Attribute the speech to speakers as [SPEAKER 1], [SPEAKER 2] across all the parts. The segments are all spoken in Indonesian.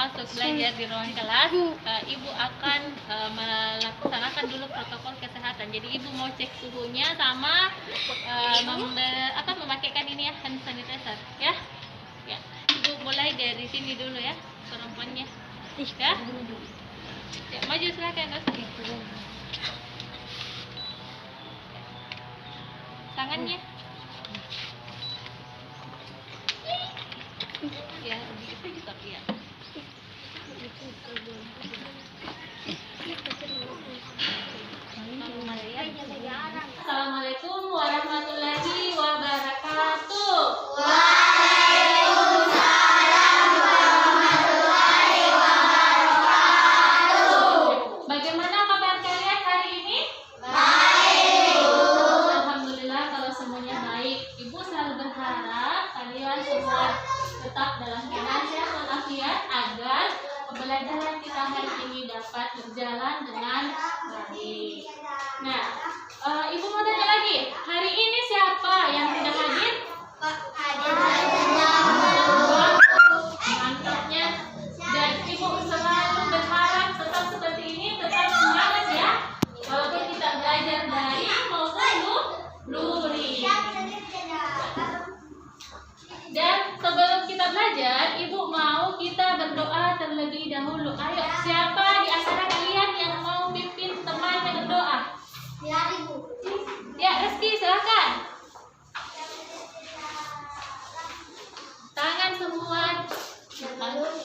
[SPEAKER 1] masuk belajar di ruang kelas, Ibu akan melaksanakan dulu protokol kesehatan. Jadi Ibu mau cek suhunya sama memakaikan ini ya, hand sanitizer ya. Ya, Ibu mulai dari sini dulu ya, perempuannya. Ya. Ya, maju silakan Rosti. Tangannya. Ya, itu juga ya. Assalamualaikum warahmatullahi wabarakatuh. Waalaikumsalam warahmatullahi wabarakatuh. Bagaimana kabar kalian hari ini? Baik. Alhamdulillah kalau semuanya baik. Ibu selalu berharap kalian semua tetap dalam keadaan sehat walafiat agar pembelajaran kita hari ini dapat berjalan dengan baik. Nah, Ibu mau tanya lagi, hari ini siapa yang tidak hadir? Mantapnya. Dan Ibu selalu berharap tetap seperti ini, tetap semangat ya. Walaupun kita belajar daring maupun luring. Dan sebelum kita belajar, Ibu mau kita berdoa terlebih dahulu. Ayo, siapa di antara kalian yang mau pimpin temannya berdoa? Ya, Ibu. Ya, Rizky, silakan. Tangan semua.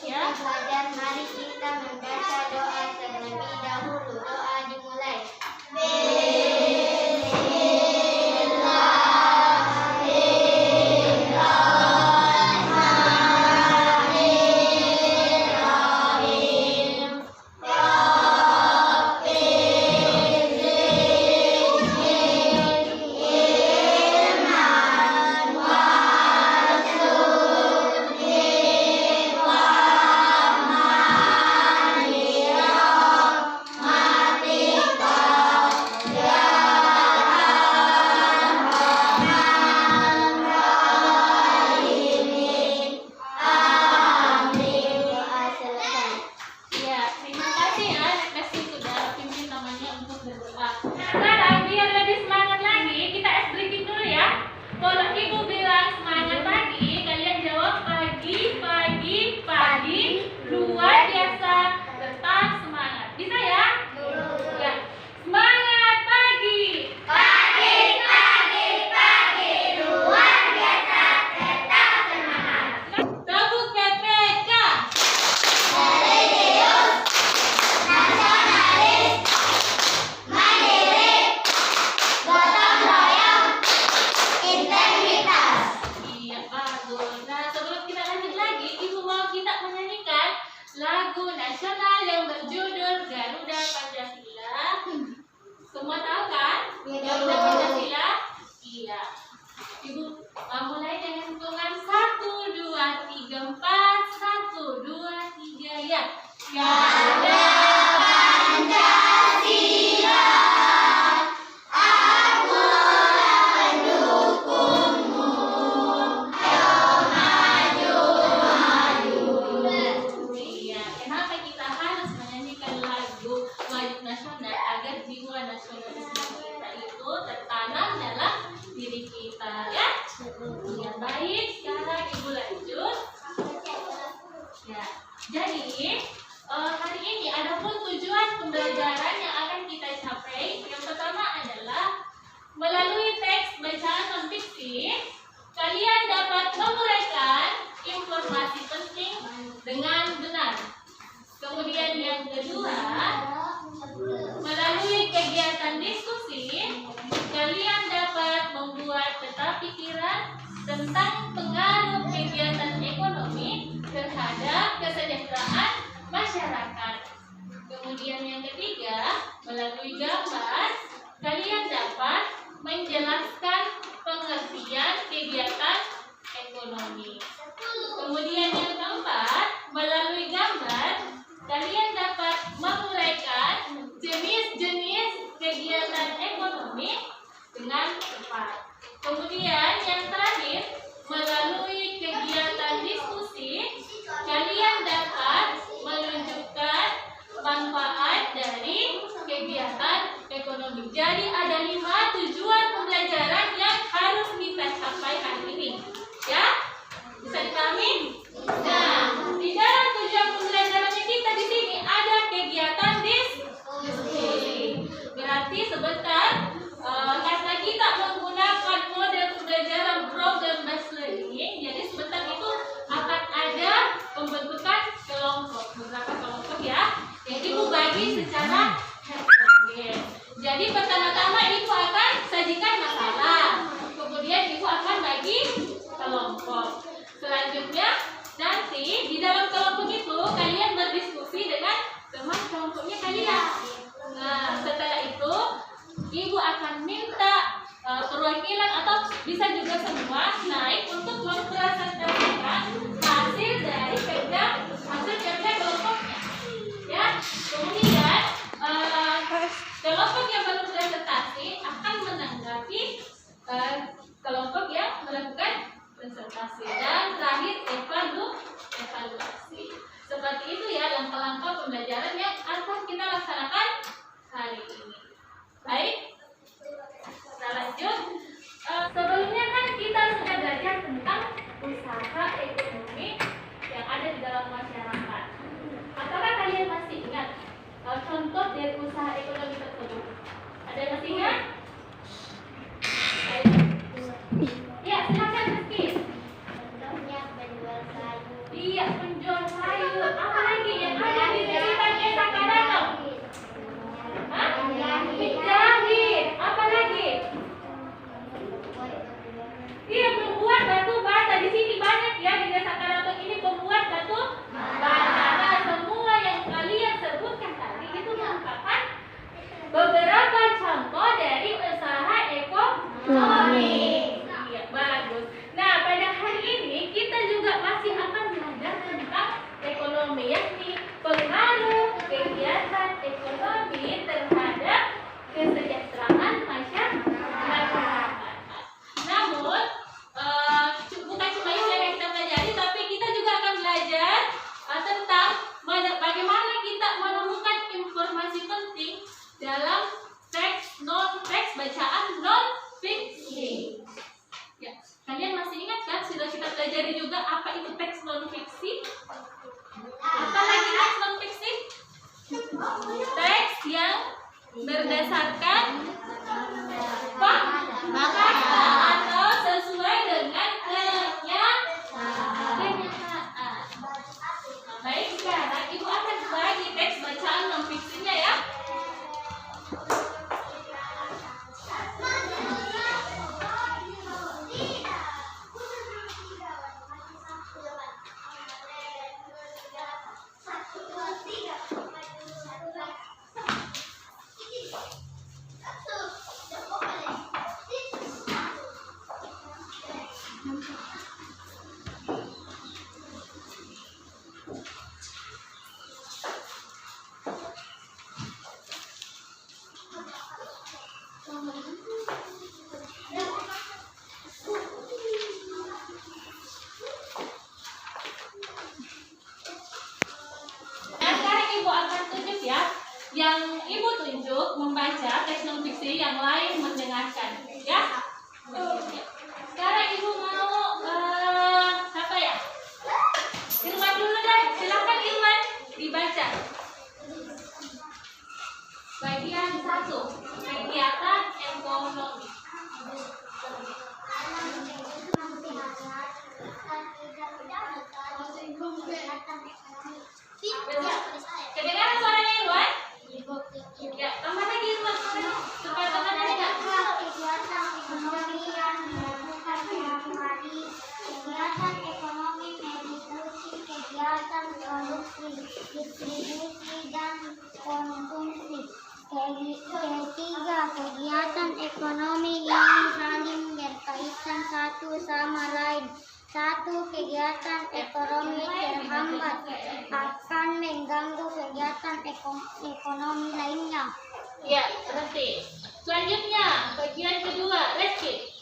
[SPEAKER 1] Ya.
[SPEAKER 2] Belajar, mari kita membaca doa terlebih dahulu. Doa dimulai.
[SPEAKER 1] Sekarang biar lebih semangat lagi, kita es briefing dulu ya. Kalau Ibu bilang semangat pagi, kalian jawab pagi, pagi, pagi. Luar biasa, tetap semangat. Bisa ya? Ya. Semangat pagi.
[SPEAKER 2] Pagi, pagi, pagi. Luar biasa, tetap semangat.
[SPEAKER 1] Tabuk PPK.
[SPEAKER 2] Religius, nasionalis, mandiri, gotong royong, integritas.
[SPEAKER 1] Iya, bagus. Nah, sebelum kita lanjut lagi, Ibu mau kita menyanyikan lagu nasional yang berjudul Garuda Pancasila. Semua tahu kan? Garuda Pancasila? Iya. Ibu mulai dengan hitungan 1, 2, 3, 4. 1, 2, 3, ya. Garuda
[SPEAKER 2] Pancasila, aku mendukungmu. Ayo maju, maju.
[SPEAKER 1] Iya, kenapa kita harus menyanyikan lagu wajib nasional agar jiwa nasionalisme kita itu tertanam dalam diri kita ya? Ya baik, sekarang Ibu lanjut. Ya, jadi hari ini ada pun tujuan pembelajaran yang akan kita capai. Yang pertama adalah melalui teks bacaan non-fiksi, kalian dapat menguraikan informasi penting dengan benar. Kemudian yang kedua, melalui kegiatan diskusi, kalian dapat membuat peta pikiran tentang pengaruh kegiatan ekonomi terhadap kesejahteraan masyarakat. Kemudian yang ketiga, melalui gambar, kalian dapat menjelaskan pengertian kegiatan ekonomi. Kemudian yang keempat, melalui gambar, ya. Yang Ibu bagi secara heterogen. Jadi pertama-tama Ibu akan sajikan masalah. Kemudian Ibu akan bagi kelompok. Selanjutnya nanti di dalam kelompok itu kalian berdiskusi dengan teman kelompoknya kalian. Nah, setelah itu Ibu akan minta perwakilan atau bisa juga semua naik untuk mempresentasikan hasil dari kerja kelompoknya. Ya, kemudian kelompok yang berpresentasi akan menanggapi kelompok yang melakukan presentasi dan terakhir evaluasi. Seperti itu ya langkah-langkah pembelajaran yang akan kita laksanakan hari ini. Baik, kita lanjut. Sebelumnya kan kita sudah belajar tentang usaha ekonomi yang ada di dalam masyarakat. Apakah kalian masih ingat contoh dari usaha ekonomi tersebut? Ada yang masih ingat? Ya, silakan Rizky.
[SPEAKER 2] Contohnya penjual sayur.
[SPEAKER 1] Iya, penjual sayur. Apa lagi yang ada di sekitar desa Kadanau? Hah? Penjahit. Apa lagi? Iya, pembuat batu bata. Di sini banyak ya di desa Kadanau ini pembuat batu bata. Nah, semua yang kalian sebutkan tadi itu merupakan beberapa contoh dari usaha ekonomi. Iya, bagus. Nah, pada hari ini kita juga masih akan belajar tentang ekonomi, yakni pengaruh kegiatan ekonomi terhadap kesejahteraan masyarakat. Namun, bukan cuma itu yang kita pelajari, tapi kita juga akan belajar tentang bagaimana kita menemukan informasi penting dalam teks non-teks, bacaan non-fiksi. Ya, kalian masih ingat kan sudah kita pelajari juga apa itu teks non-fiksi? Apa lagi teks non-fiksi? Teks yang berdasarkan fakta atau sesuai dengan kenyataan. Baik, sekarang Ibu akan bagi teks bacaan non-fiksinya ya. Yang Ibu tunjuk membaca teks non-fiksi, yang lain mendengarkan, ya. Sekarang Ibu mau apa ya? Irwan dulu deh, silakan Irwan dibaca. Bagian 1, kegiatan ekonomi. Kedengaran suaranya Irwan? Ya, tambah lagi Irwan supaya tambah lagi.
[SPEAKER 2] Kegiatan ekonomi yang dilakukan sehari-hari, kegiatan ekonomi meliputi kegiatan produksi, distribusi, dan konsumsi. Ketiga, kegiatan ekonomi ini saling berkaitan satu sama lain. Satu, kegiatan ekonomi terhambat akan mengganggu kegiatan ekonomi lainnya.
[SPEAKER 1] Ya, berhenti. Selanjutnya, bagian kedua, Reski.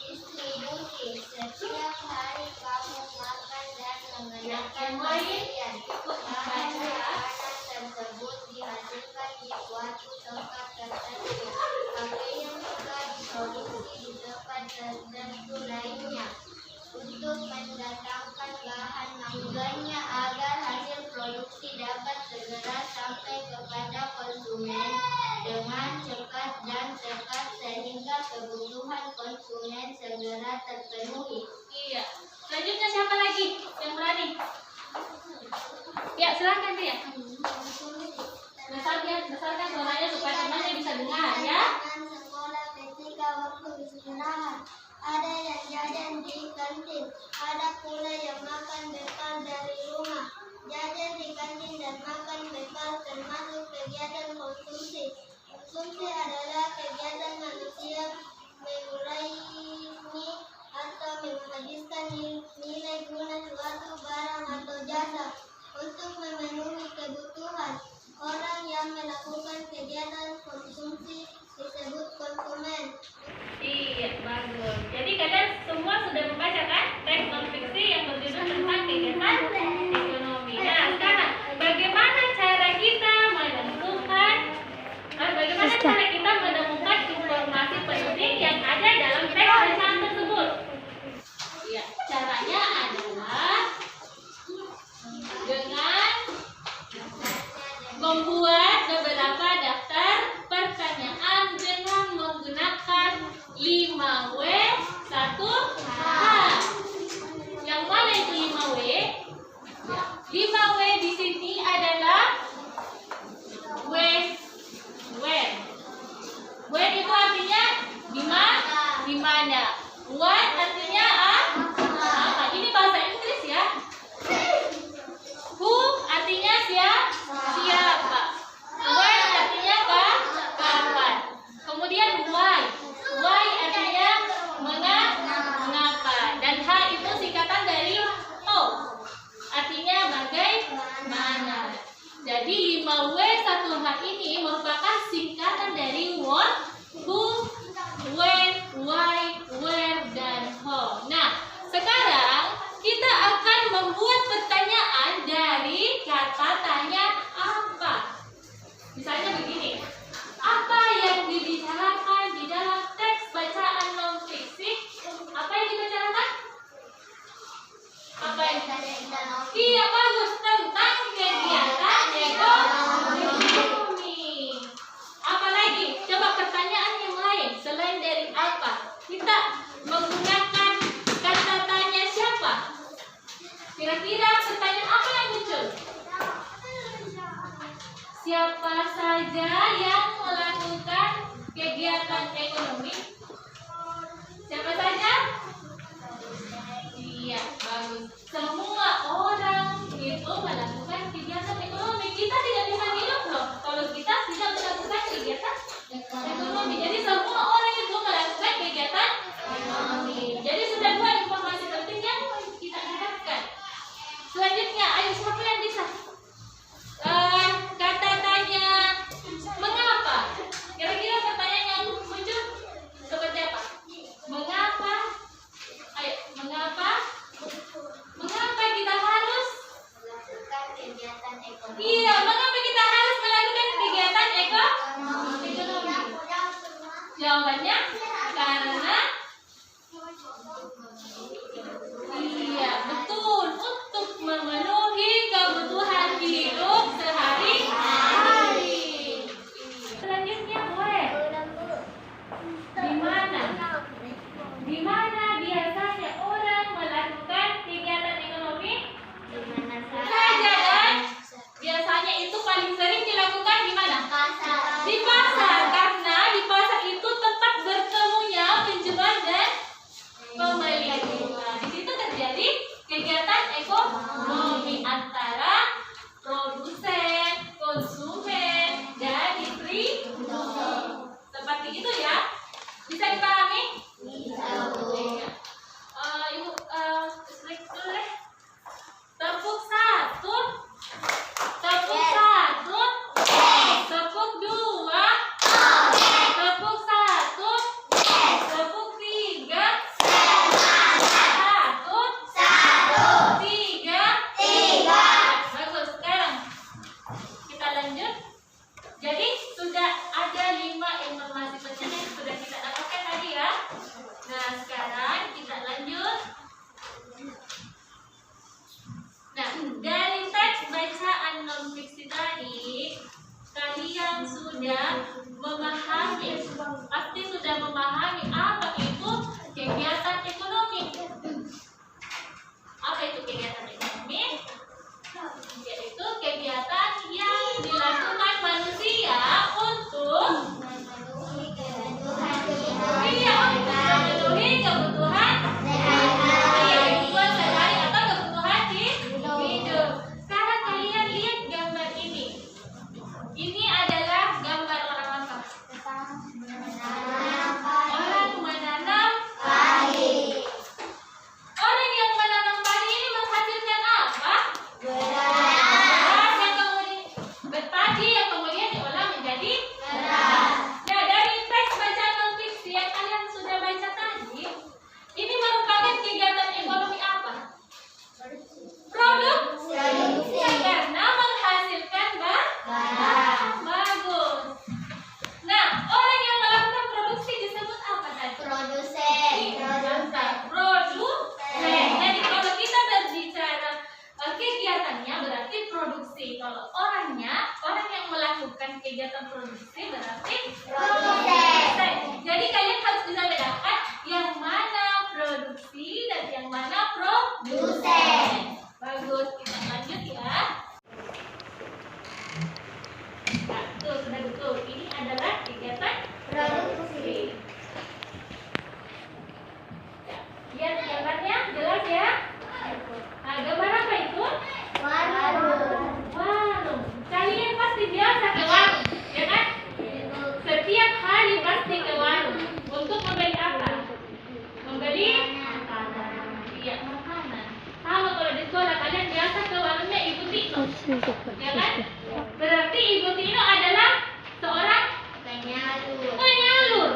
[SPEAKER 2] Distribusi. Setiap hari kamu makan dan mengenakan
[SPEAKER 1] Yang lain
[SPEAKER 2] pakaian.
[SPEAKER 1] ikut
[SPEAKER 2] Bahan
[SPEAKER 1] membaca.
[SPEAKER 2] makanan tersebut dihasilkan di suatu tempat tertentu. Pakaian juga diproduksi di tempat tertentu lainnya. Untuk mendatangkan bahan tujuannya agar hasil produksi dapat segera sampai kepada konsumen dengan cepat dan tepat sehingga kebutuhan konsumen segera terpenuhi.
[SPEAKER 1] Iya. Selanjutnya siapa lagi yang berani? Ya, silakan dia. Besarkan suaranya supaya temannya bisa dengar ya.
[SPEAKER 2] Dengan sekolah ketika waktu istirahat. Ada yang jajan di kantin, ada pula yang makan bekal dari rumah. Jajan di kantin dan makan bekal termasuk kegiatan konsumsi. Konsumsi adalah kegiatan manusia mengurai atau menghabiskan nilai guna suatu barang atau jasa untuk memenuhi kebutuhan. Orang yang melakukan kegiatan konsumsi disebut konsumen.
[SPEAKER 1] Iya, bagus. Jadi kalian semua sudah membaca kan teks non-fiksi yang berjudul tentang kegiatan ekonomi. Nah, sekarang bagaimana cara kita menemukan informasi penting yang ada dalam teks bacaan tersebut? Ya, caranya adalah dengan membuat beberapa daftar pertanyaan dengan menggunakan 5W 1H. Yang mana itu 5W? 5W di sini adalah when. When itu artinya di mana? What artinya apa? Ini bahasa Inggris ya. Who artinya siapa? When artinya kapan? Kemudian why. Why artinya mengapa. Dan H itu singkatan dari how. Artinya bagaimana. Jadi 5W 1H ini merupakan singkatan dari what, who, when, why, where, dan how. Nah, sekarang kita akan membuat pertanyaan dari kata tanya apa. Misalnya begini, apa yang dibicarakan di dalam teks bacaan non-fiksi? Apa yang dibicarakan? Apa yang Iya, bagus, tentang kegiatan ekonomi. Apa lagi? Coba pertanyaan yang lain selain dari apa. Kita menggunakan kata tanya siapa? Kira-kira pertanyaan apa yang muncul? Siapa saja yang melakukan kegiatan ekonomi? Siapa saja? Iya, bagus. Semua orang itu melakukan kegiatan ekonomi. Kita tidak bisa hidup loh kalau kita tidak melakukan kegiatan ekonomi. Jadi semua orang itu melakukan kegiatan ekonomi. Jadi sudah dua informasi penting yang kita dapatkan. Selanjutnya, ayo siapa yang bisa? Kata tanya mengapa? Kira-kira pertanyaan yang muncul seperti apa? Mengapa? Ayo, mengapa? Mengapa kita harus
[SPEAKER 2] Melakukan kegiatan ekonomi.
[SPEAKER 1] Iya, mengapa kita harus melakukan kegiatan ekonomi? Jawabannya karena iya, betul, untuk memenuhi kebutuhan hidup sehari-hari. Selanjutnya boleh. Di mana biasanya orang melakukan kegiatan ekonomi? Saja kan? Biasanya Kalau orang yang melakukan kegiatan produksi berarti
[SPEAKER 2] Produsen.
[SPEAKER 1] Jadi kalian harus bisa bedakan yang mana produksi dan yang mana produsen. Bagus, kita lanjut ya. Nah, tuh sudah betul. Ini adalah kegiatan produksi. Ya, lihat gambarnya, jelas ya? Nah, gambar apa itu? Warung. Kalian pasti biasa ke warung, ya kan? Setiap hari pasti ke warung. Untuk membeli apa? Membeli makanan. Iya, makanan. Sama kalau di sekolah kalian biasa ke warungnya Ibu Tino, ya kan? Berarti Ibu Tino adalah seorang penyalur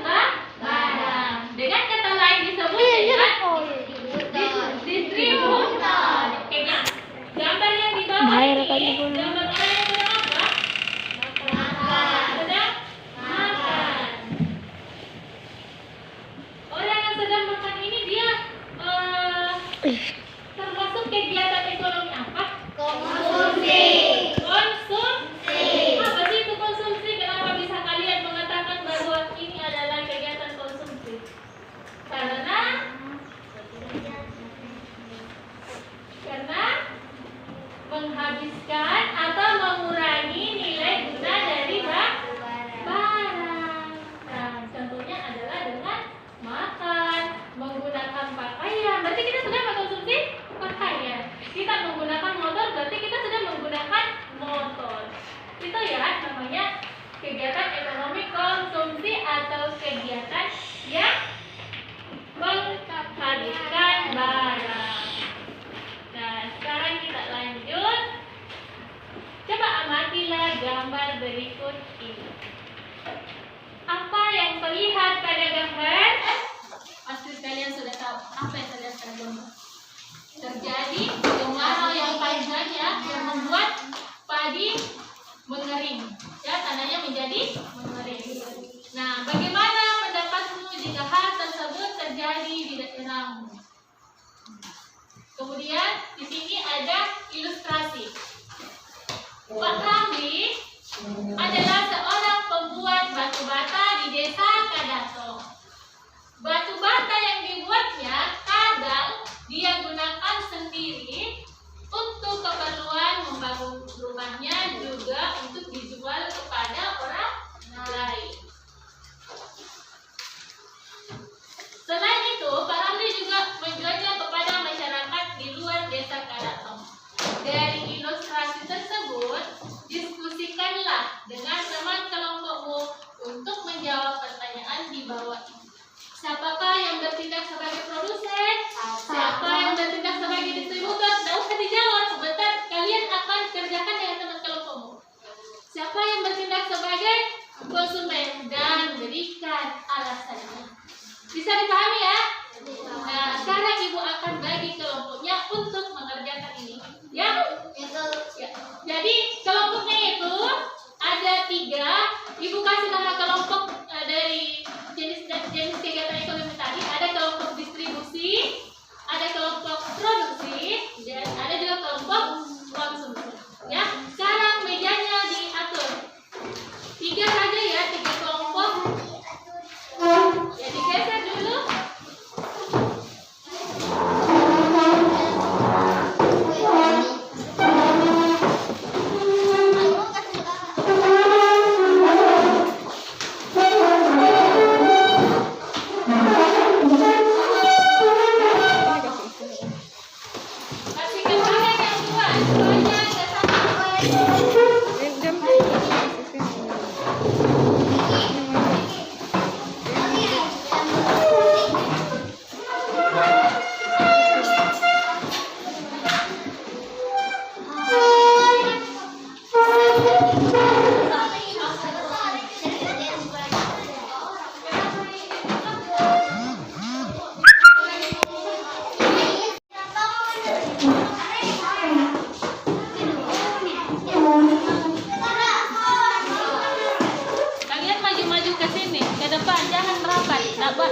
[SPEAKER 1] barang. Dengan kata lain disebut dengan distributor. Oke, ya. Gambar yang di bawah ini gambar orang yang sedang apa? Sedang makan. Orang yang sedang makan ini dia termasuk kegiatan ekonomi apa?
[SPEAKER 2] Konsumsi.
[SPEAKER 1] Apa sih itu konsumsi? Kenapa bisa kalian mengatakan bahwa ini adalah kegiatan konsumsi? Karena menghabiskan atau mengurangi nilai guna dari barang. Nah, contohnya adalah dengan makan, menggunakan pakaian. Berarti kita sudah mengkonsumsi pakaian. Kita menggunakan motor, berarti kita sudah menggunakan motor. Itu ya namanya kegiatan ekonomi konsumsi atau kegiatan yang menghabiskan barang. Nah, sekarang kita lanjut. Coba amatilah gambar berikut ini. Apa yang terlihat pada gambar? Pasti kalian sudah tahu apa yang terlihat pada gambar. Terjadi kemarau yang panjang ya, yang membuat padi mengering. Ya, tanahnya menjadi mengering. Nah, bagaimana pendapatmu jika hal tersebut terjadi di daerahmu? Kemudian di sini ada ilustrasi. Pak Ramli adalah seorang pembuat batu bata di desa Kadato. Batu bata yang dibuatnya kadang dia gunakan sendiri untuk keperluan membangun rumahnya, juga untuk dijual kepada orang lain. Selain itu, Pak Ramli juga menjualnya kepada masyarakat di luar desa Kadato. Dari ilustrasi tersebut, diskusikanlah dengan teman kelompokmu untuk menjawab pertanyaan di bawah ini. Siapakah yang bertindak sebagai produsen? Siapa yang bertindak sebagai distributor? Tidak usah dijawab, sebentar kalian akan kerjakan dengan teman kelompokmu. Siapa yang bertindak sebagai konsumen? Dan berikan alasannya. Bisa dipahami ya? Nah, sekarang ibu akan bagi kelompoknya untuk mengerjakan ini. Ya? Ya. Jadi kelompoknya itu ada 3. Ibu kasih nama kelompok dari jenis kegiatan ekonomi tadi. Ada kelompok distribusi, ada kelompok produksi, dan ada juga kelompok konsumsi. Ya, sekarang mejanya diatur 3 saja ya, 3 kelompok. Ya, digeser dulu. Kasihkan tangan yang kuat, soalnya ada sama. Kalian maju-maju ke sini, ke depan, jangan merapat. Dapat.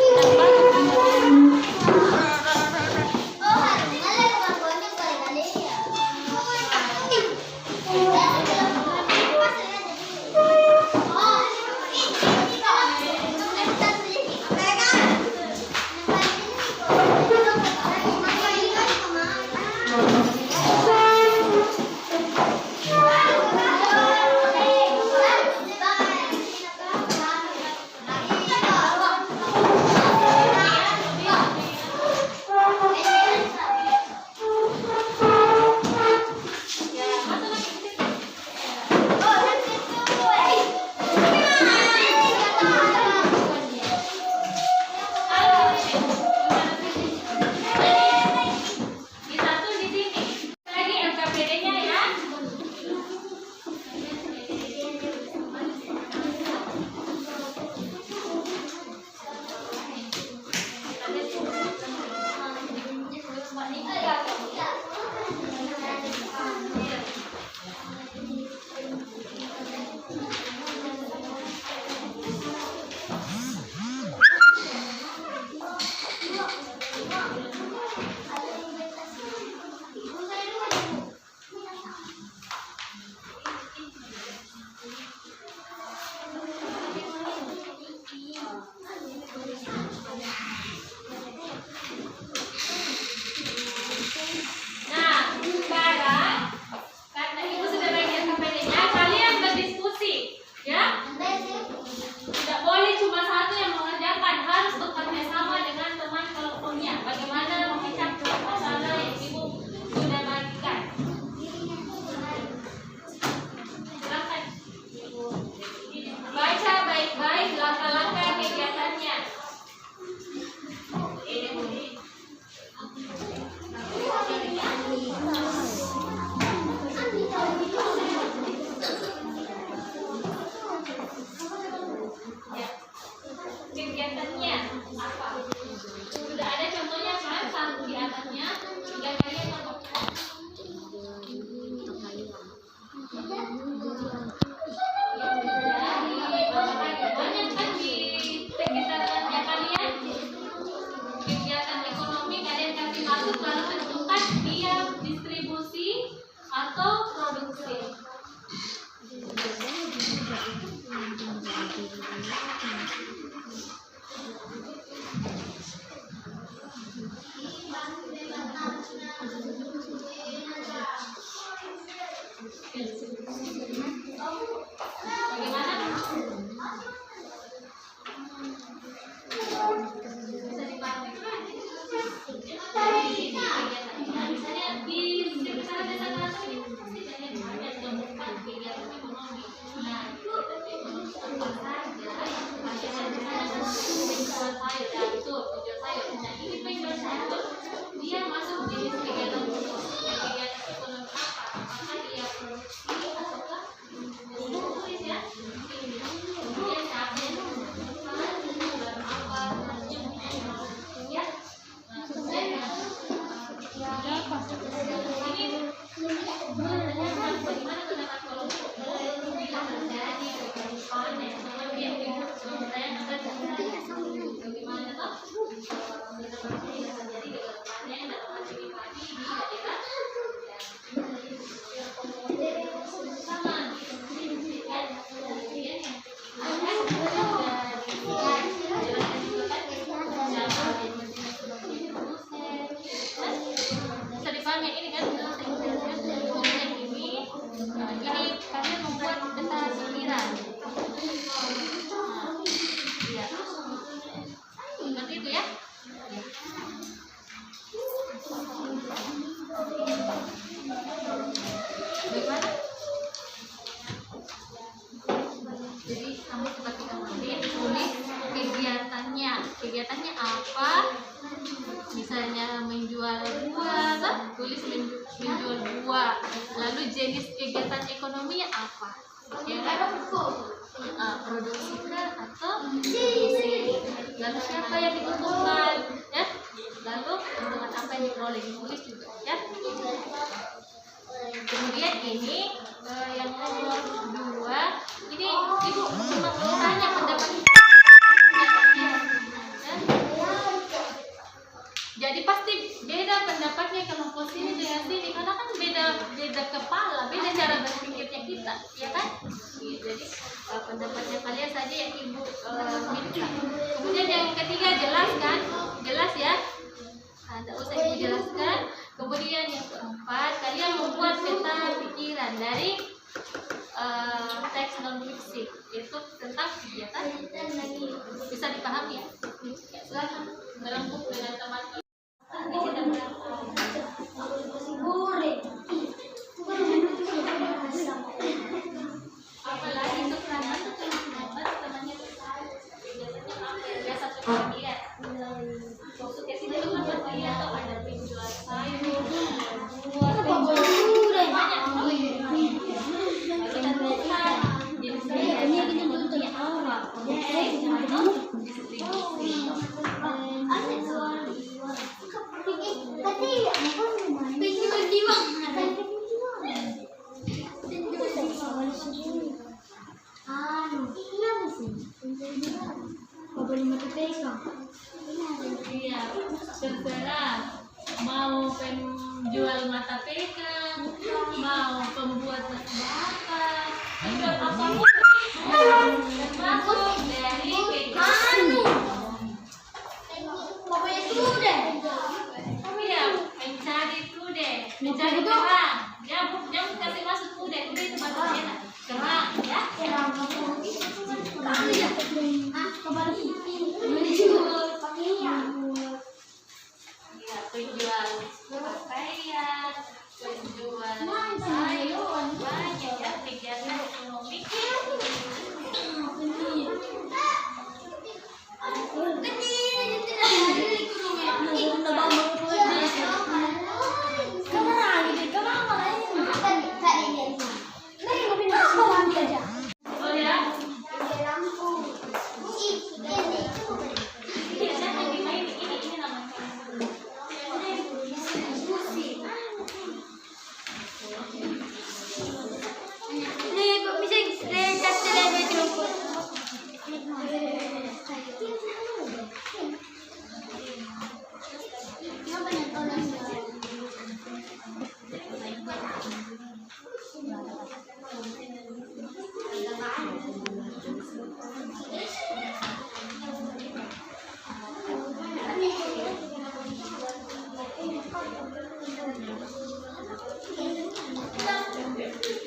[SPEAKER 1] Bagaimana? Bisa dipahami kan? Misalnya di sekitar desa Keraton ini pasti banyak banyak temukan kegiatan ekonomi. Nah, apa saja penjual sayur, itu penjual sayur. Nah, ini penjual sayur dia masuk jenis kegiatan kegiatan ekonomi apa? Apakah dia produksi ataukah tulis ya? Kemudian cabai, barang apa? Ya. Nah, kemudian bagaimana pendapat kalau bila terjadi panen, kemudian saya akan bagaimana toh? Bila terjadi panen dalam hasil padi di daerah sama kemudian bisa dipahami ini kan ini kalian membuat peta pikiran. Iya, seperti itu ya. Bagaimana? Jadi kamu seperti kemarin tulis kegiatannya apa? Misalnya menjual buah, tulis menjual buah. Lalu jenis kegiatan ekonominya apa? Ya kan? Produksi kah atau produksi? Lalu siapa yang diuntungkan? Ya? Lalu keuntungan apa yang diperoleh? Ditulis juga, ya. Kemudian ini yang nomor 2, ini ibu cuma tanya pendapat. Jadi pasti beda pendapatnya kelompok sini dengan sini karena kan beda kepala, beda cara berpikirnya kita, ya kan? Jadi pendapatnya kalian saja yang ibu minta. Kemudian yang ketiga jelas kan? Jelas ya? Tidak usah ibu jelaskan. Kemudian yang keempat, kalian membuat peta pikiran dari teks non fiksi itu tentang kegiatan. Bisa dipahami ya? Silakan berembuk dengan teman-teman. Apalagi untuk anak temannya biasanya apa ya? Biasa suka lihat. Masuk ke sini tuh kan lihat tuh ada penjual sayur, buah, banyak. Kita tuliskan jenis-jenisnya bentuknya apa? Atau distribusi. Iya, terserah mau penjual mata pekan, mau pembuat apa, penjual apapun termasuk dari kegiatan. Iya, mencari prudent, mencari kerang. Jangan kasih masuk prudent itu bahasa kerang, ya. Penjual pakaian, penjual sayur, banyak ya kegiatan ekonomi. Oh ya? Ini namanya. Thank you.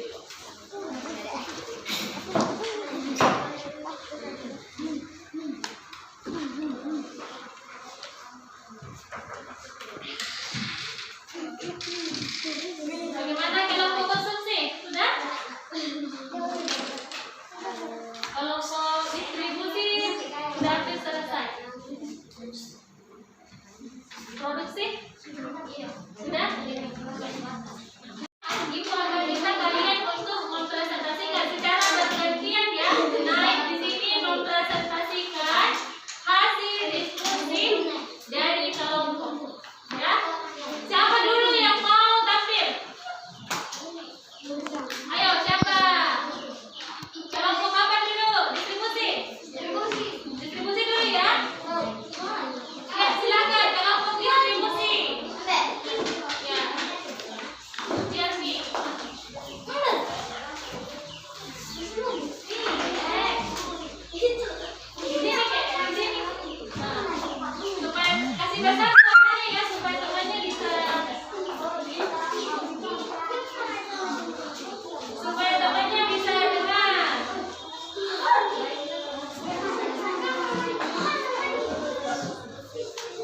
[SPEAKER 1] Ayo, siapa? Kelompok apa dulu? Distribusi. Distribusi dulu ya. Ya, silakan kelompok distribusi. Ya. Biar sih. Supaya kasih besar suaranya ya, supaya temannya bisa dengar.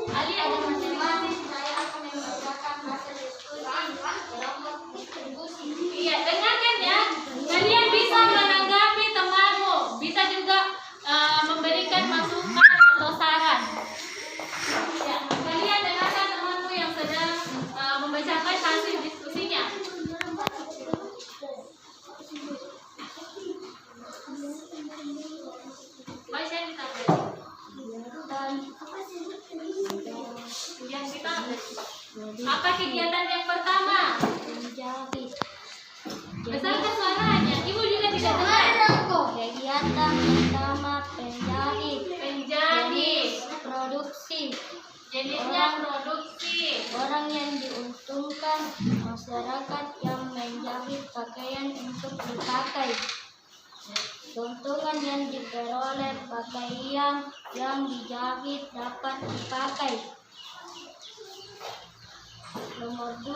[SPEAKER 1] Ali ada masing-masing.
[SPEAKER 2] Saya akan membacakan hasil diskusi.
[SPEAKER 1] Iya, dengarkan ya. Kalian bisa menanggapi temanmu, bisa juga memberikan masukan atau saran. Ya, kalian dengarkan temanmu yang sedang membacakan hasil diskusinya. Baca yang kita yang kita apa kegiatan yang pertama?
[SPEAKER 2] Menjahit.
[SPEAKER 1] Besarkan suaranya. Ibu juga tidak dengar.
[SPEAKER 2] Kegiatan pertama penjahit.
[SPEAKER 1] Penjahit.
[SPEAKER 2] Produksi.
[SPEAKER 1] Jenisnya produksi.
[SPEAKER 2] Orang yang diuntungkan masyarakat yang menjahit pakaian untuk dipakai. Keuntungan yang diperoleh pakaian yang dijahit dapat dipakai. Nomor 2,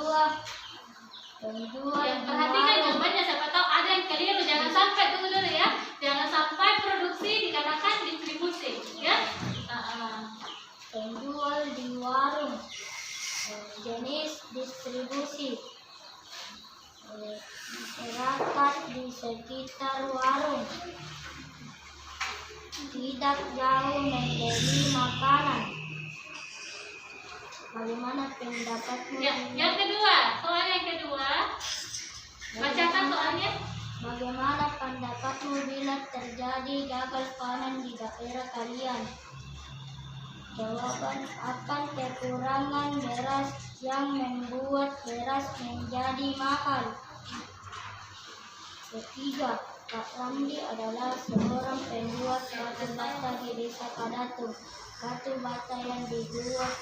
[SPEAKER 2] penjual
[SPEAKER 1] Yang perhatikan jawabannya, siapa tahu ada yang keliru. Jangan sampai, tunggu dulu ya. Jangan sampai produksi dikatakan distribusi, ya.
[SPEAKER 2] penjual di warung. Jenis distribusi. Masyarakat di sekitar warung. Tidak jauh membeli makanan. Bagaimana pendapatmu?
[SPEAKER 1] Ya, yang kedua, soal yang kedua. Bacakan soalnya.
[SPEAKER 2] Bagaimana pendapatmu bila terjadi gagal panen di daerah kalian? Jawaban, akan kekurangan beras yang membuat beras menjadi mahal. Ketiga, Pak Ramli adalah seorang pembuat batu bata di desa Kadatu. Batu bata yang dibuat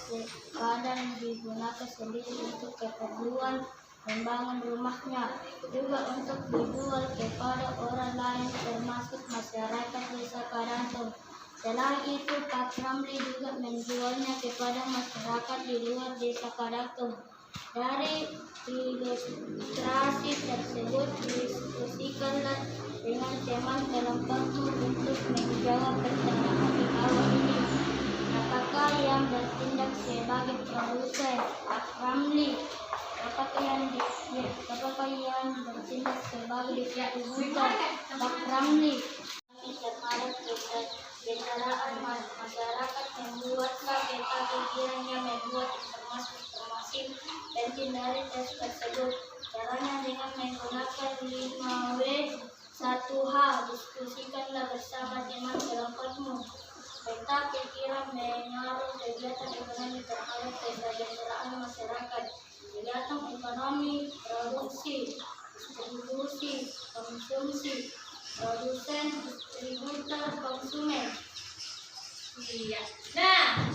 [SPEAKER 2] kadang digunakan sendiri untuk keperluan membangun rumahnya, juga untuk dijual kepada orang lain termasuk masyarakat desa Kadatu. Selain itu, Pak Ramli juga menjualnya kepada masyarakat di luar desa Kadatu. Dari ilustrasi tersebut, diskusikanlah dengan teman kelompokmu untuk menjawab pertanyaan di bawah ini. Apakah yang bertindak sebagai produsen? Pak Ramli. Apakah yang bertindak sebagai distributor? Pak Ramli. Terhadap kendaraan masyarakat membuatlah peta pikirannya membuat informasi penting dari tes tersebut. Caranya dengan menggunakan 5W. 1H. Diskusikanlah bersama teman kelompokmu. Peta pikiran menyaruh kegiatan ekonomi terhadap kesejahteraan masyarakat. Kegiatan ekonomi, produksi, distribusi, konsumsi, produsen, distributor, konsumen.
[SPEAKER 1] Iya. Nah,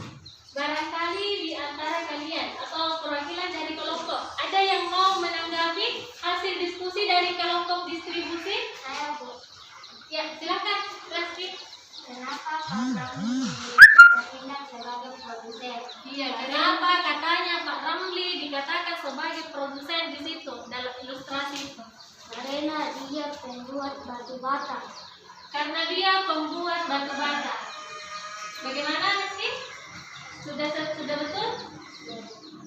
[SPEAKER 1] barangkali di antara kalian atau perwakilan dari kelompok ada yang mau menanggapi hasil diskusi dari kelompok distribusi?
[SPEAKER 2] Saya, Bu.
[SPEAKER 1] Ya, silakan, Lastri.
[SPEAKER 2] Kenapa Pak Ramli bertindak sebagai produsen?
[SPEAKER 1] Iya, kenapa katanya Pak Ramli dikatakan sebagai produsen di situ dalam ilustrasi itu?
[SPEAKER 2] Karena dia pembuat batu bata.
[SPEAKER 1] Karena dia pembuat batu bata. Bagaimana, Lastri? Sudah betul?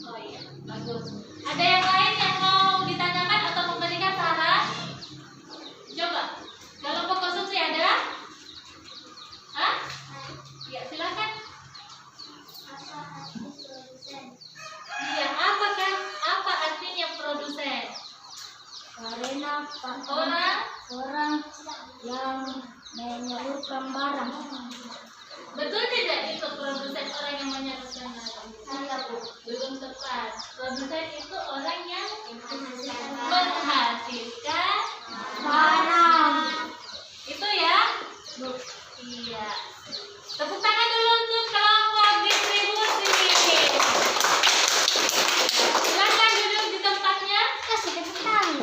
[SPEAKER 1] Oh iya, bagus. Ada yang lain yang mau ditanyakan atau memberikan saran? Coba. Kelompok konsumsi ada? Hah? Ya, silakan.
[SPEAKER 2] Apa arti produsen?
[SPEAKER 1] Iya, apa artinya produsen?
[SPEAKER 2] Karena
[SPEAKER 1] Orang
[SPEAKER 2] yang menyalurkan barang.
[SPEAKER 1] Betul tidak itu produsen orang yang menyalurkan barang?
[SPEAKER 2] Salah, Bu.
[SPEAKER 1] Belum tepat. Produsen itu orang yang
[SPEAKER 2] Menghasilkan
[SPEAKER 1] menghasilkan
[SPEAKER 2] barang.
[SPEAKER 1] itu ya, Bu. Iya. Tepuk tangan dulu untuk kelompok distribusi. Silakan duduk di tempatnya.
[SPEAKER 2] Kasih tepuk tangan.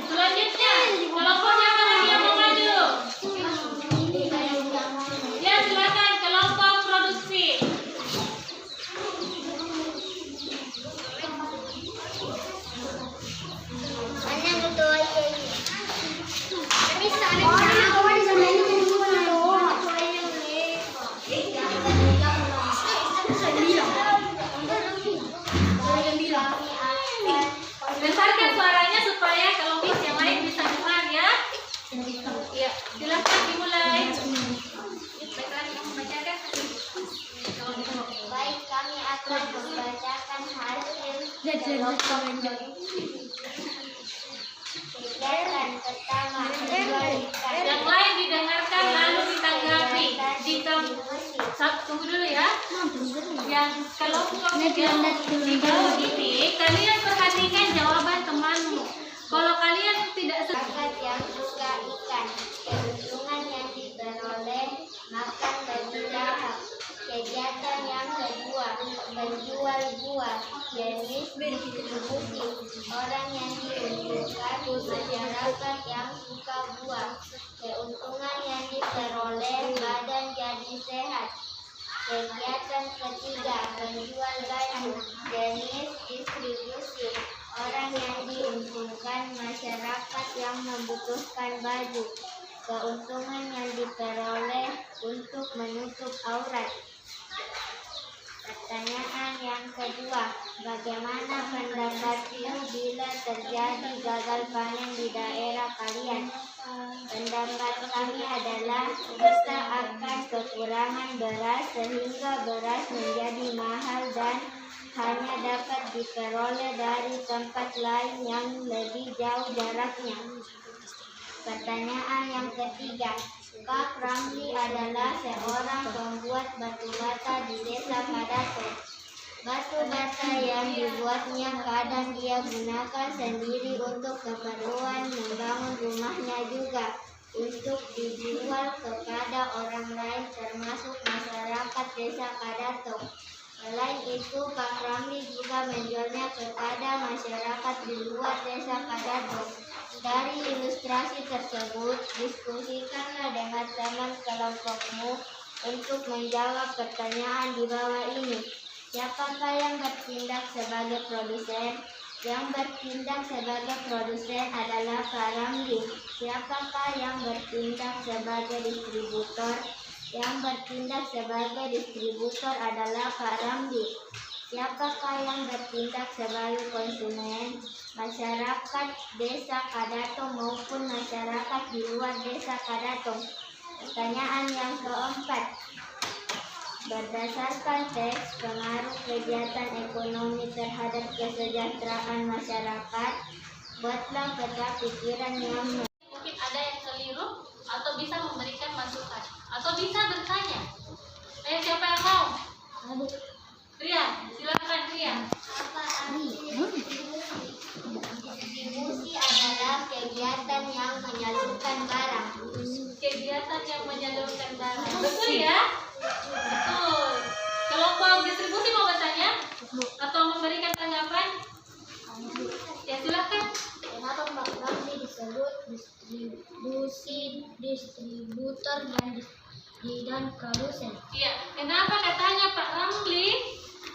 [SPEAKER 1] Selanjutnya, kelompok yang mana yang mau maju? Ya, silakan kelompok produksi.
[SPEAKER 2] Mana betul ini?
[SPEAKER 1] Besarkan suaranya supaya kelompok yang lain bisa dengar ya. Ya, silakan dimulai.
[SPEAKER 2] Baik, kami akan membacakan hasil kelompok kegiatan pertama menjualkan
[SPEAKER 1] Yang lain didengarkan lalu ditanggapi. Tunggu dulu ya. Yang kelompok yang di bawah ini, kalian perhatikan jawaban temanmu. Kalau kalian tidak
[SPEAKER 2] masyarakat yang suka ikan, keuntungan yang diperoleh makan bagi dahak. Kegiatan yang kedua, menjual buah, jenis distribusi, orang yang diuntungkan, masyarakat yang suka buah. Keuntungan yang diperoleh, badan jadi sehat. Kegiatan ketiga, menjual baju, jenis distribusi, orang yang diuntungkan, masyarakat yang membutuhkan baju. Keuntungan yang diperoleh untuk menutup aurat. Pertanyaan yang kedua, bagaimana pendapatmu bila terjadi gagal panen di daerah kalian? Pendapat kami adalah kita akan kekurangan beras sehingga beras menjadi mahal dan hanya dapat diperoleh dari tempat lain yang lebih jauh jaraknya. Pertanyaan yang ketiga, Pak Ramli adalah seorang pembuat batu bata di desa Kadato. Batu bata yang dibuatnya kadang dia gunakan sendiri untuk keperluan membangun rumahnya juga untuk dijual kepada orang lain termasuk masyarakat desa Kadato. Selain itu, Pak Ramli juga menjualnya kepada masyarakat di luar desa Kadato. Dari ilustrasi tersebut, diskusikanlah dengan teman kelompokmu untuk menjawab pertanyaan di bawah ini. Siapakah yang bertindak sebagai produsen? Yang bertindak sebagai produsen adalah Pak Ramli. Siapakah yang bertindak sebagai distributor? Yang bertindak sebagai distributor adalah Pak Ramli. Siapakah yang bertindak sebagai konsumen? Masyarakat desa Kadato maupun masyarakat di luar desa Kadato. Pertanyaan yang keempat, berdasarkan teks pengaruh kegiatan ekonomi terhadap kesejahteraan masyarakat, buatlah peta pikiran yang
[SPEAKER 1] mungkin ada yang keliru atau bisa memberikan masukan atau bisa bertanya. Ayo, siapa yang mau? Rian, silakan Rian.
[SPEAKER 2] apa arti distribusi adalah kegiatan yang menyalurkan barang.
[SPEAKER 1] Kegiatan yang menyalurkan barang. Betul ya? Betul. Kelompok distribusi mau bertanya atau memberikan tanggapan? Ya, silakan.
[SPEAKER 2] Kenapa Pak Ramli disebut distributor dan produsen?
[SPEAKER 1] Iya, kenapa katanya Pak Ramli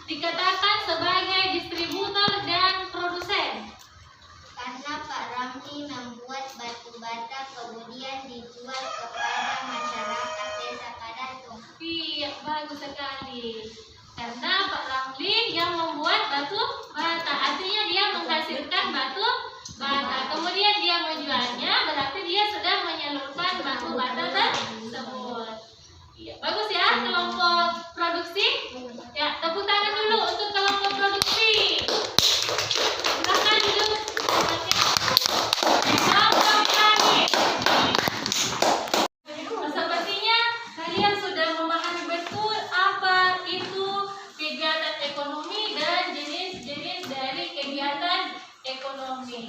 [SPEAKER 1] dikatakan sebagai distributor dan produsen?
[SPEAKER 2] Karena Pak Ramli membuat batu bata kemudian dijual kepada masyarakat desa Kadato.
[SPEAKER 1] Iya, bagus sekali. Karena Pak Ramli yang membuat batu bata, artinya dia menghasilkan batu bata. Kemudian dia menjualnya, berarti dia sedang menyalurkan batu bata tersebut. Iya, bagus ya kelompok produksi. Ya, tepuk tangan dulu untuk kelompok produksi. Silakan duduk. Kelompok tani. Seperti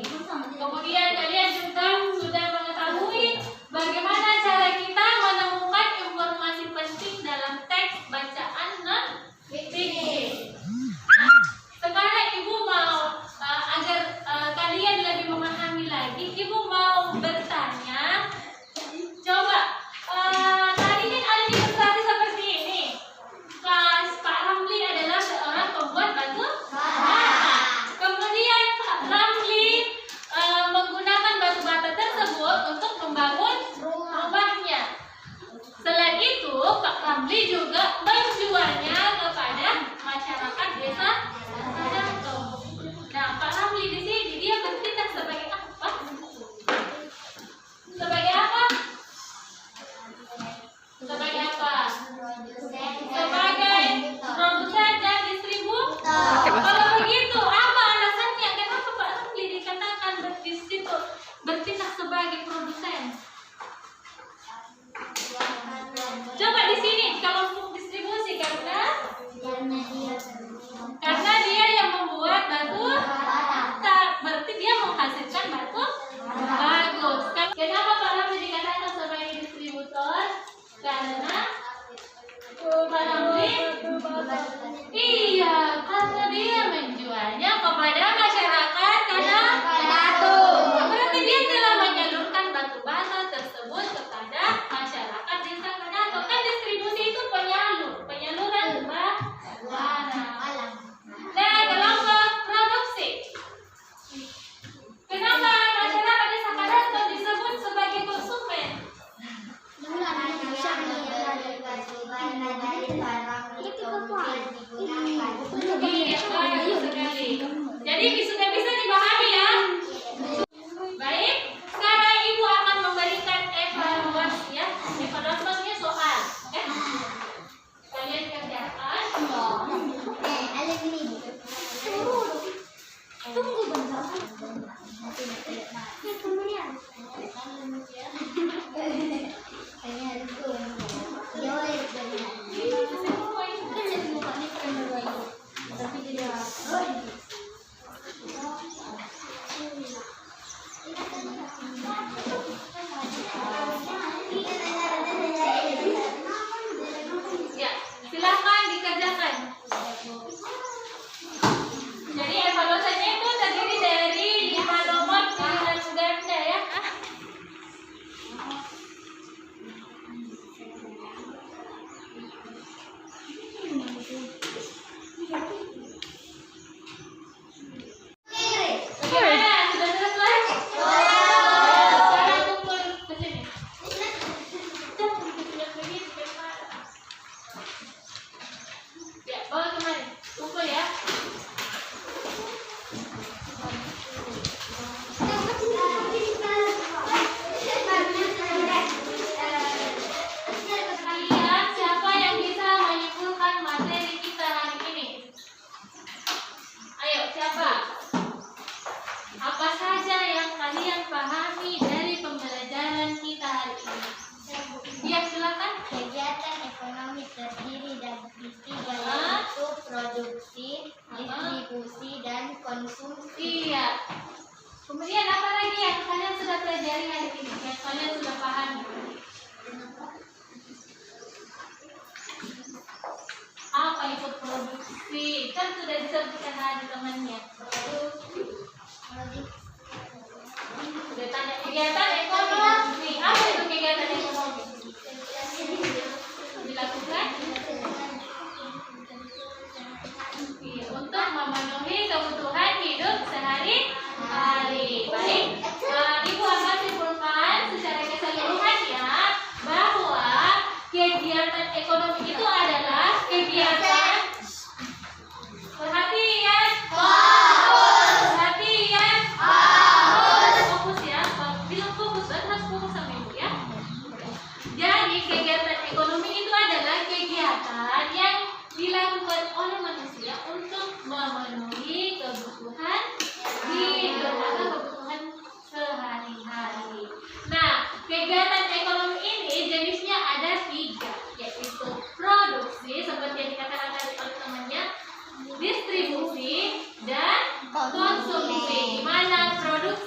[SPEAKER 1] Kemudian kalian juga sudah mengetahui bagaimana cara kita menemukan informasi penting dalam teks bacaan non-fiktif. Nah, sekarang Ibu mau agar kalian lebih memahami lagi, Ibu mau bertanya. Coba tadi kan ada ilustrasi seperti ini. Pak Ramli adalah seorang pembuat batu bata. Kemudian Pak Ramli menggunakan batu bata tersebut untuk membangun rumahnya. Selain itu, Pak Ramli juga menjualnya kepada masyarakat desa Sadanto. Nah, Pak Ramli di sini dia bertindak sebagai apa? Sebagai apa? Sebagai apa? Sebagai produsen dan distributor. Kalau begitu, apa alasannya? Kenapa Pak Ramli dikatakan di situ bertindak sebagai produsen? Coba di sini kalau untuk distribusi karena dia yang membuat batu bata, berarti dia menghasilkan batu bagus. Kenapa Pak Ramli dikatakan sebagai distributor? Karena Pak Ramli karena dia menjualnya kepada masyarakat karena batu. Berarti dia telah menyalurkan batu bata tersebut kepada masyarakat desa Kadato. Kan distribusi itu penyaluran barang. Nah, kelompok produksi. Kenapa masyarakat desa Kadato disebut sebagai konsumen? Iya, bagus sekali. Jadi sudah bisa dipahami ya. Baik, sekarang Ibu akan memberikan evaluasi ya. Evaluasi maksudnya soal. Kalian kerjakan. Ya, silakan dikerjakan. Jadi evaluasinya itu terdiri dari 5 nomor pilihan ganda ya. Bagaimana? Sudah selesai? Sekarang kumpul ke sini. Ya, bawa kemari. Kumpul ya. Kalian siapa yang bisa menyimpulkan materi kita hari ini? Ayo, siapa? Apa saja yang kalian pahami dari pembelajaran kita hari ini? Ya, silakan.
[SPEAKER 2] Kegiatan ekonomi terdiri dari 3, yaitu produksi, distribusi, dan konsumsi.
[SPEAKER 1] Iya. Kemudian apa lagi yang kalian sudah pelajari hari ini? Yang kalian sudah pahami? Apa itu produksi? Kan sudah disebutkan tadi temannya. Sudah tanya kegiatan ekonomi. Apa itu kegiatan ekonomi? Dilakukan untuk memenuhi kebutuhan hidup sehari-hari. Baik, Ibu akan simpulkan secara keseluruhan ya bahwa kegiatan ekonomi itu adalah kegiatan perhatian, fokus ya. Bilang fokus, harus fokus sama Ibu ya. Jadi kegiatan ekonomi itu adalah kegiatan yang dilakukan oleh manusia untuk memenuhi kebutuhan hidup atau kebutuhan sehari-hari. Nah, kegiatan ekonomi ini jenisnya ada 3, yaitu produksi seperti yang dikatakan tadi oleh temannya, distribusi, dan konsumsi. Di mana produksi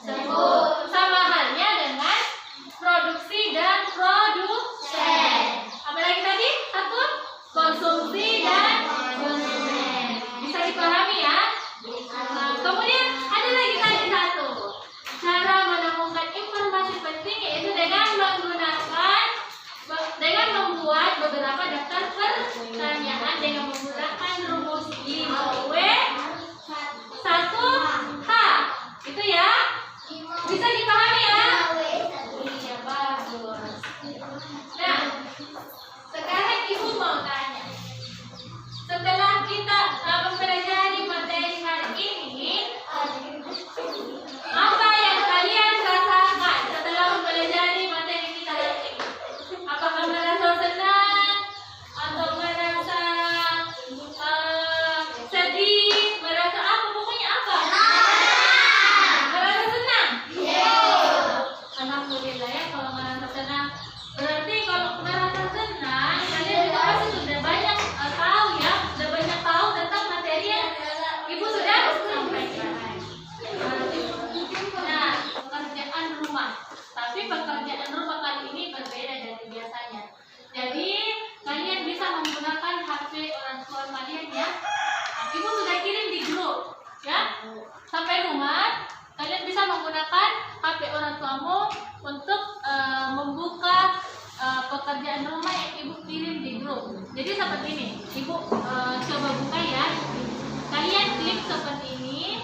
[SPEAKER 1] Sebut. Sama halnya dengan produksi dan produsen. Apalagi tadi? Satu, konsumsi dan konsumen. Bisa dipahami ya? Kemudian ada lagi tadi satu, cara menemukan informasi penting yaitu dengan membuat beberapa daftar pertanyaan dengan menggunakan rumus 5W 1H. Itu ya? Bisa dipahami ya? Iya, bagus. Nah, sekarang Ibu mau tanya. Setelah kita mempelajari materi hari ini, apa yang kalian rasakan setelah mempelajari materi kita hari ini? Apakah merasa senang atau merasa sedih? Merasa apa? Pokoknya apa? Merasa senang? Alhamdulillah ya kalau merasa senang. Berarti kalau merasa senang, kalian juga pasti sudah banyak tahu ya, sudah banyak tahu tentang materi yang Ibu sudah sampaikan. Nah, pekerjaan rumah. Tapi pekerjaan rumah kali ini berbeda dari biasanya. Jadi kalian bisa menggunakan HP orang tua kalian ya. Ibu sudah kirim di grup ya. Sampai rumah kalian bisa menggunakan HP orang tuamu untuk membuka pekerjaan rumah yang Ibu kirim di grup. Jadi seperti ini. Ibu coba buka ya. Kalian klik seperti ini.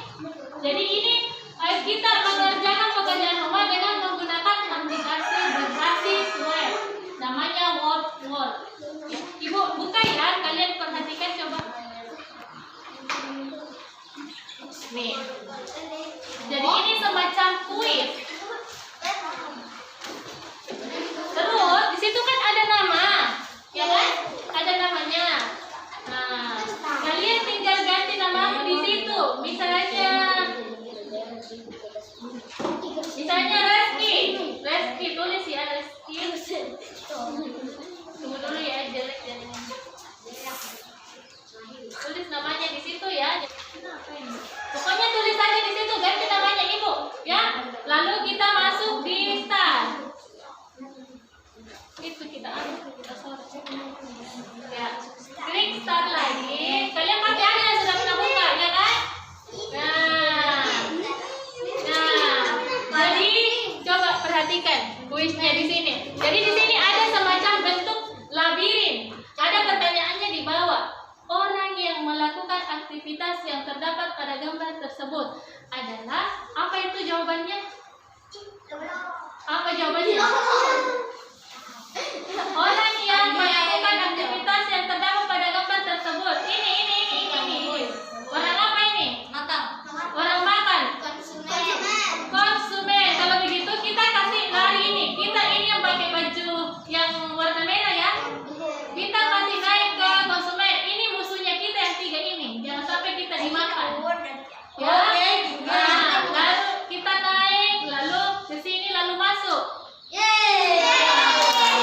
[SPEAKER 1] Jadi ini kita mengerjakan pekerjaan rumah dengan menggunakan aplikasi berbasis web. Namanya Word. Ibu buka ya. Kalian perhatikan coba. Nih. Jadi ini semacam kuis. Terus di situ kan ada nama, ya kan? Ada namanya. Nah, kalian tinggal ganti namamu di situ. Misalnya Reski tulis ya Reski. Tunggu dulu ya, jelek jadinya. Tulis namanya di situ ya. Pokoknya tulis aja di situ, ganti namanya Ibu, ya. Lalu kita masuk di start. Itu kita search. Ya, klik start lagi. Kalian pasti ada yang sudah pernah buka, ya kan? Jadi coba perhatikan kuisnya di sini. Jadi di sini ada semacam bentuk labirin. Ada pertanyaannya di bawah. Orang yang melakukan aktivitas yang terdapat pada gambar tersebut adalah apa itu jawabannya? Apa jawabannya? Orang yang melakukan aktivitas yang terdapat pada gambar tersebut. Ini. Orang apa ini? Orang makan. Konsumen. Kalau begitu kita kasih lari ini. Kita ini yang pakai baju yang warna merah ya. Kita kasih naik ke konsumen. Ini musuhnya kita yang tiga ini. Jangan sampai kita dimakan. Ya. Nah, lalu kita naik, lalu ke sini, lalu masuk.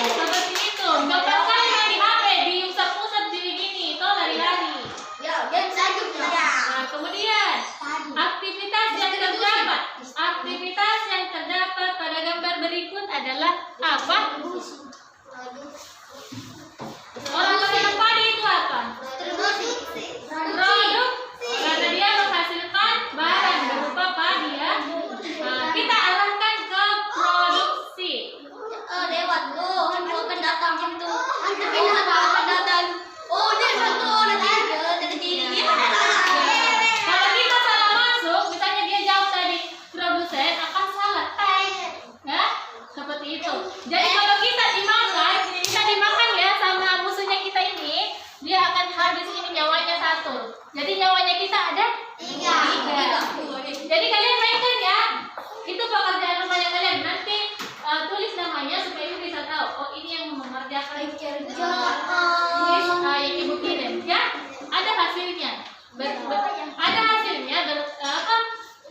[SPEAKER 1] Seperti itu. Gambar kali yang di HP, diusap-usap di begini, itu lari-lari. Nah, kemudian aktivitas yang terdapat pada gambar berikut adalah apa? Orang-orang padi itu apa? Produk, karena dia menghasilkan barang berupa padi ya. Nah, kita arahkan ke produksi. Kalau kita salah masuk, misalnya dia jawab tadi produsen, akan salah type, ya seperti itu. Jadi kalau kita dimakan ya sama musuhnya kita ini, dia akan habis ini nyawanya satu. Jadi nyawanya kita ada 3. Jadi kalian mainkan ya. Itu pekerjaan rumahnya kalian. Nanti tulis namanya supaya ibu bisa tahu. Oh ini yang mengerjakan yang ibu kirim ya. Ada hasilnya. Ada hasilnya.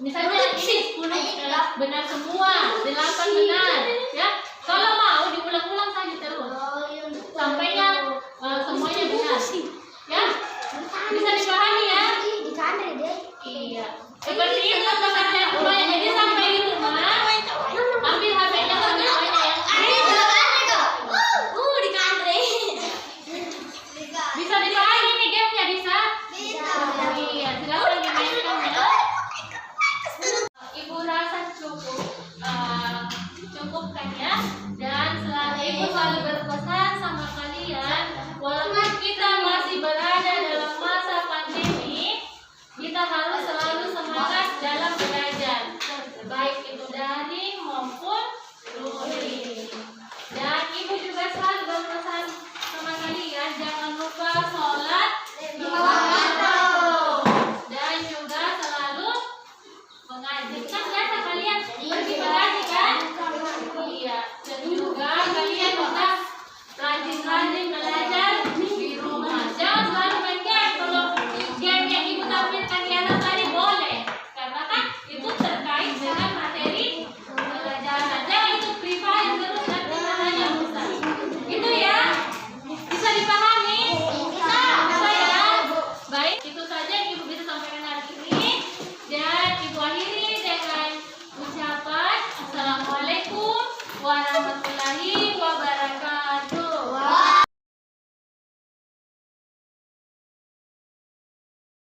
[SPEAKER 1] Misalnya ini 10 benar semua, 8 benar ya. Kalau mau diulang-ulang saja terus sampainya semuanya benar ya. Bisa dipahami ya? Iya. Seperti itu pekerjaan rumahnya. Jadi sampai di rumah Ibu rasa cukup kan ya? Dan Ibu selalu berpesan sama kalian, walaupun kita masih berada dalam masa pandemi, kita harus selalu semangat dalam belajar, baik itu daring maupun luring. Dan Ibu juga selalu berpesan sama kalian, jangan lupa sholat lima waktu dan juga selalu mengaji. Kan biasa kalian pergi mengaji kan? Iya. Dan juga kalian harus rajin-rajin